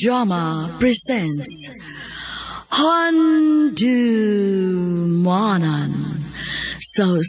Drama presents Handumanan So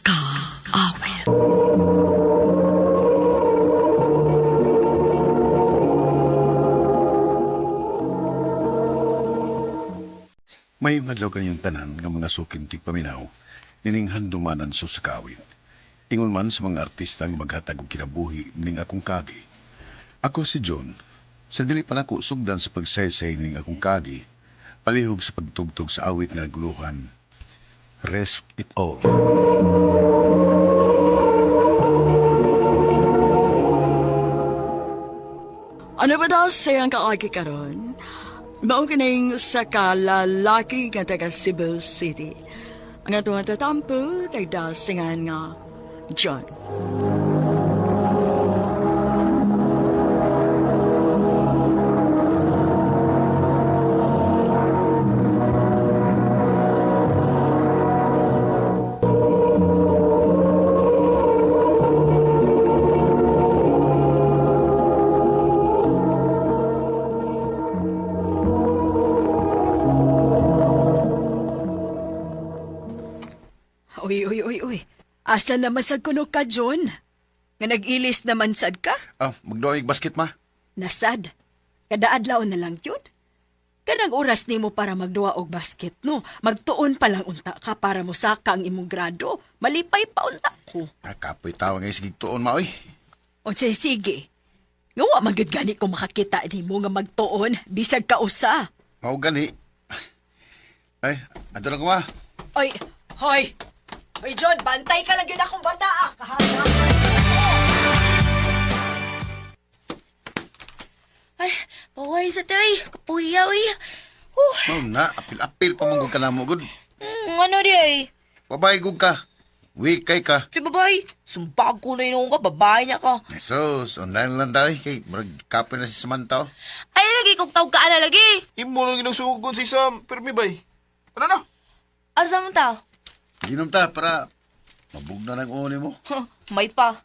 Ka Awit. Mayong adlaw kanyang tanan nga mga sukintig paminaw, nining handumanan sa sakawin. Ingon man sa mga artistang maghatag og kinabuhi ning akong kagi. Ako si John. Sa dili pa nako sugdan sa pagsaysay ning akong kagi, palihog sa pagtugtog sa awit nga nagluhan. Risk it all. Ano ba daw sayang kaagi karon? Mao kining sa kalalaki nga taga Cebu City. Ang atong tatampo nagdasingan nga John. Uy. Asa naman sad kuno ka, John? Nga nag-ilis naman sad ka? Magdoig basket ma. Nasad. Kada adlaw na lang yun. Kanang oras nimo para magduwa og basket, no? Magtuon pa lang unta ka para mo saka ang imong grado. Malipay pa unta ko. Kapoy tawag ngay sige tuon ma oy. O sige. Nga wa man gyud gani ko makakita nimo nga magtuon bisag ka usa. Mao gani. Ay, adto na ko ma. Oy, hoy. Hoy, John, bantay ka lang yun akong bata, ah. Kahana. Ay, paway sa tay. Kapuyaw eh. Mao na, apil-apil pa mong ka na mo gud. Ano di ay? Babay gud ka. Wikay ka. Si babay, sumpag ko na yun ka, babae niya ka. Jesus, online lang tayo. Kay, marag kapoy na si Samantha. Ay, lagi kong tawag ka na lagi. Imo lang ginasugon si Sam, pero may bay. Ano na? Asa mo tao? Ginom ta para mabugna ng uni mo. May pa.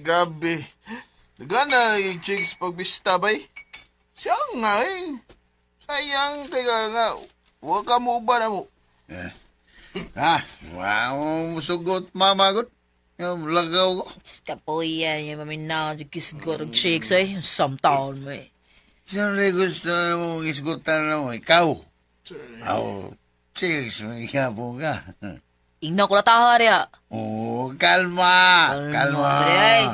Grabe. Nagana yung chicks pagbista bay. Siya nga eh. Sayang kaya nga. Huwag ka mo ba na mo. Wow, sugot mamagot. Yung lagaw ko. Sis kapuya niya maminaw si kisgor og chicks ay. Samtaon mo eh. Siyempre gusto na mong isgutan na mo, ikaw. Chicks, magyabo ka. Ingna ko lataha riya. Kalma. Ay.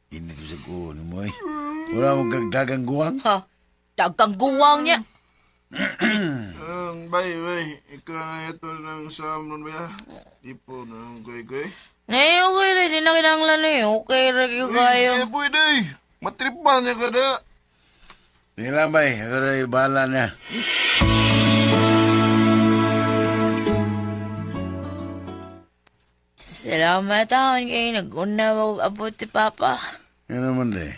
Hindi ko sa kuno mo eh. Wala mong kagdagang guwang. Ha, dagang guwang niya. Bay. Ikaw na ito ng Sam nun ba? Di po ng goy-goy. Nay, okay rin. Di na kinanglan eh. Okay rin yung kayo. Pwede. Matripan niya ka na. Hindi lang ba eh. Ako rin bahala na. Salamat taon kayo. Nag-una mo abot ti Papa. Yan naman eh.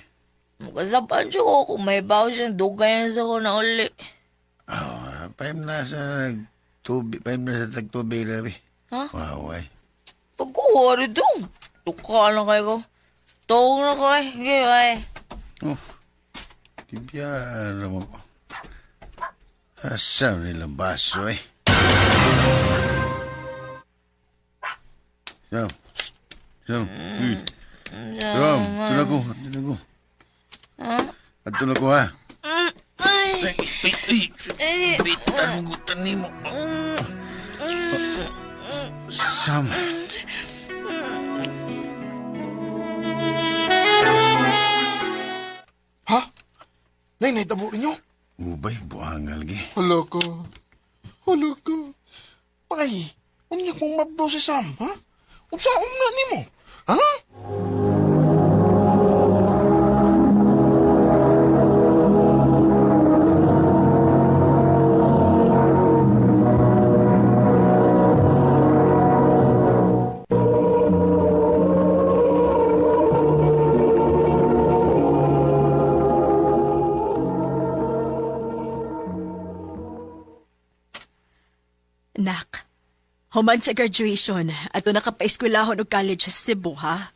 Makasapan siya ko kung may bawas siyang dugayan sa ko na uli. Paim na sa tagtubig labi. Ha? Wow, ay. Pagkuha rin doon. Tuka lang kayo ko. Tawag na kayo. Sige, ay. Kibiyara mo ko. Asam nilang baso eh. Sam. Sam, tulad ko. Tulad ko ha. Bitan ni mo. Sam. Ha? Nay, naitabo rin nyo? Ubay, buhangal gi. Hala ka. Ay, unya kong mabdo si Sam, ha? Unsaon na ni mo? Ha? Human sa graduation, ato nakapaeskwelahon og college sa Cebu, ha?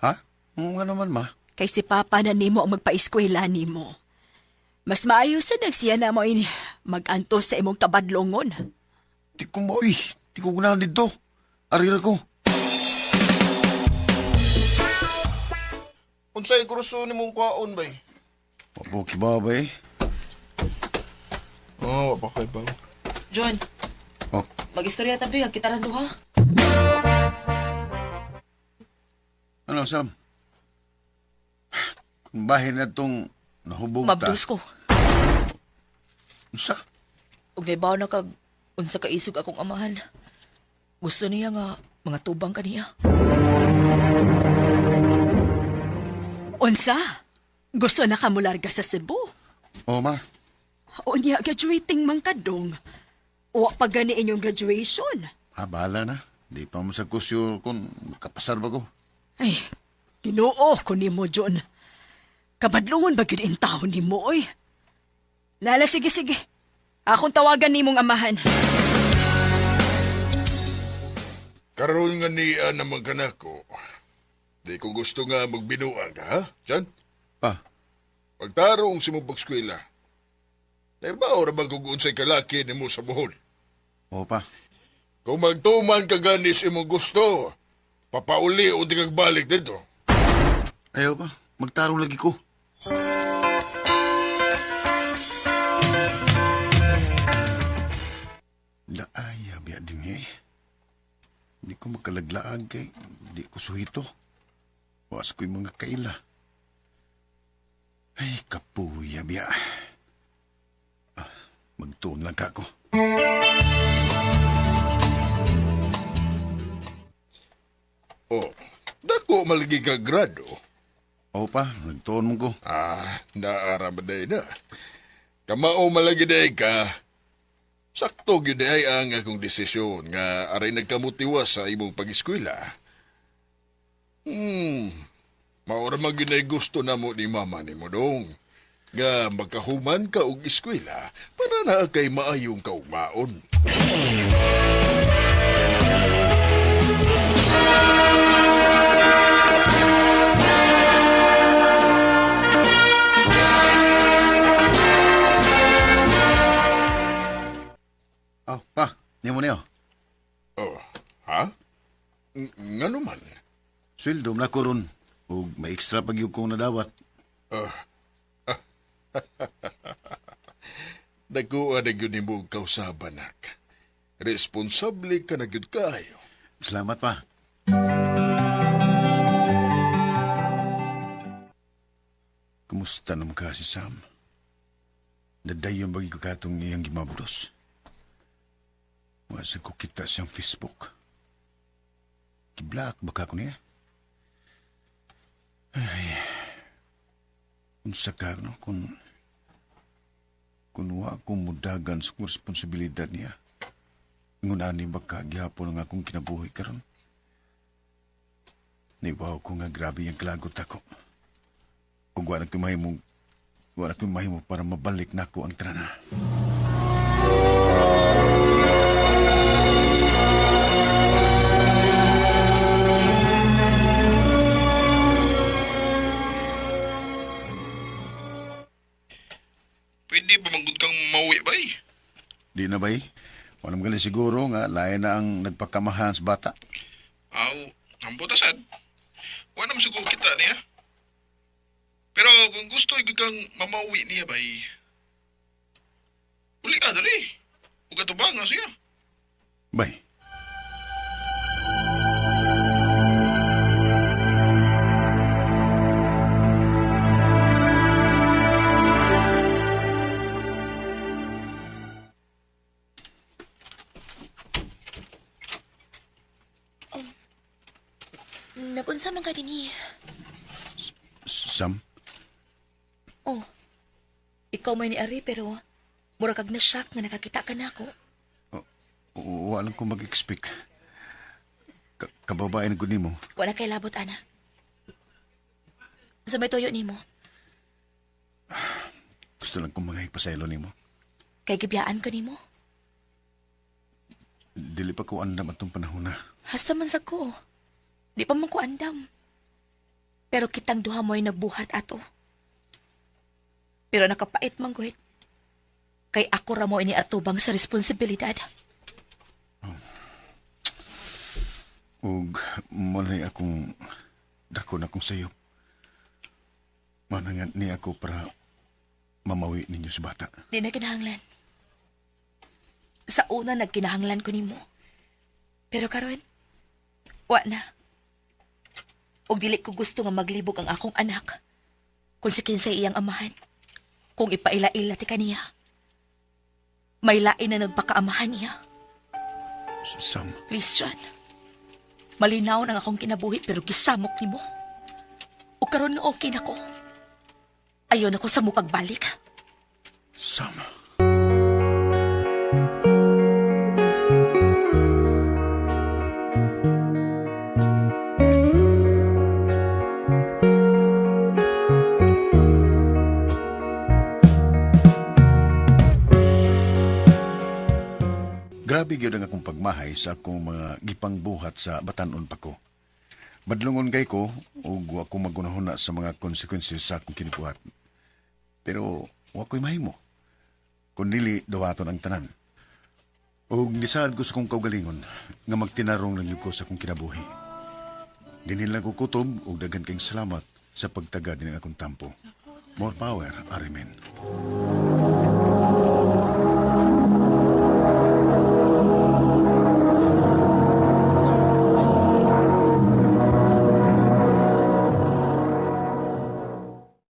Ha? Nga naman, ma. Kay si Papa na nimo ang magpaeskwela nimo. Mas maayo sa nagsiya na mo mag-antos sa imong kabadlongon. Di ko mo, di ko gunahan dito. Arira ko. Unsay kurso ni mong kwaon bay? Wapo kibabay. Oh, pa kay ba? John, Oh, mag-istorya tabi, kita rin duha. ano, Sam? Kung bahin na itong nahubog ta. Mabdus ko. Sa? Ug naibaw na kag unsa ka isog akong amahan. Gusto niya nga mga tubang kaniya. Unsa? Gusto na ka mularga sa Cebu? Oh, ma. O niya, graduating man ka dong. O pa gani inyong graduation. Bahala na. Di pa mo sa kusyo kung kapasar ba ko. Ay, ginoo ko ni mo, John. Kabadlungon ba yun in taon ni mo, oy? Lala, sige. Akong tawagan ni mong amahan. Karoon nga niya naman ka na ko. Di ko gusto nga magbinuang ka, ha? Jan? Pa, Pagtarong si mong pagskwela. Naibaw na ba kung unsay kalaki ni mo sa buhol? o pa. Kung magtuman ka ganis imong gusto, papauli o di kagbalik dito. Ayaw pa. Magtarong lagi ko. Laaya biya din eh. Hindi ko makalaglaag kay di ko suhito. Was ko'y mga kaila. Ay, kapuya biya. Magtuon lang ka ko. Oh, dako malagi ka grado. O pa, nagtuon mo ko. Naara ba day na? Kamao malagi day ka. Sakto gyud day ang akong desisyon nga aray nagkamutiwas sa imong pag-eskwela. Maura maginay gusto na mo ni mama ni mo dong. Nga magkahuman ka og eskwela para na kay maayong kaugmaon. Oh, pa, niyo mo niyo. Oh, ha? Nga naman. Sweldo na ko ron. O may extra pag yung kong nadawat. Dako na gyud nimo kausaban nak. Responsable ka na gyud kayo. Salamat pa. Kumusta naman ka si Sam? Nadayon bagi ko katong iyang gimabudos. Wasa ko kita siyang Facebook. Giblak baka ko niya? Ay, unsa ka, no? Kung wa akong mudagan sa kong responsibilidad niya, ngunani baka gihapon ang akong kinabuhi karon. Nibaw ko nga grabe yung kalagot ako. Kung wala ko mahimo para mabalik na ako ang tanan. Pwede pa manggod kang mauwi ba eh? Di na ba'y? Walang gali siguro nga lain na ang nagpakamahan sa bata. Aw, ang butasad. Wala naman siguro kita niya. Pero kung gusto kang mamauwi niya ba eh? Uli ka dali. Huwag katubang nga siya. Bay, Nagunsa man ka din Sam? Oh, ikaw may ni-ari pero mura kag na-shock nga nakakita ka na ako. Walang ko mag-expect. Kababae na ko nimo. Wala kay labot, ana. Sa may tuyo nimo, Gusto lang kong mga ipasaylo nimo. kay gibiyaan ko nimo. Dili pa ko andam atong panahon na. Hasta man sa ko. Di pa man ko andam. Pero kitang duha mo'y nagbuhat ato. Pero nakapait man guhit. Kay ako ra mo ini atubang sa responsibilidad. Ug manay akong dako na akong sayo. Manangan ni ako para mamawi ninyo sa bata. Di na kinahanglan. Sa una nagkinahanglan ko nimo. Pero karon, wa na. Og dili ko gusto nga maglibog ang akong anak. Kung si kinsay iyang amahan. Kung ipaila-ila ti kaniya. May lain na nagpakaamahan niya. Sam, Please, John. Malinaw nang akong kinabuhi pero gisamok nimo. O karon nga okay na ko. Ayon ako sa mukagbalik. Sam. Grabe gyud ang akong pagmahay sa akong mga gipangbuhat sa batanon pa ko. Badlungon kay ko ug wa ko magunahuna sa mga konsekwensya sa akong kinibuhat. Pero wa ko'y mahimo. Kung dili dawaton ang tanan. Ug nisaad ko sa kong kaugalingon nga magtinarong lang yun ko sa akong kinabuhi. Dinil lang ko kutob ug daghan kayong salamat sa pagtagad ng akong tampo. More power, Arimen.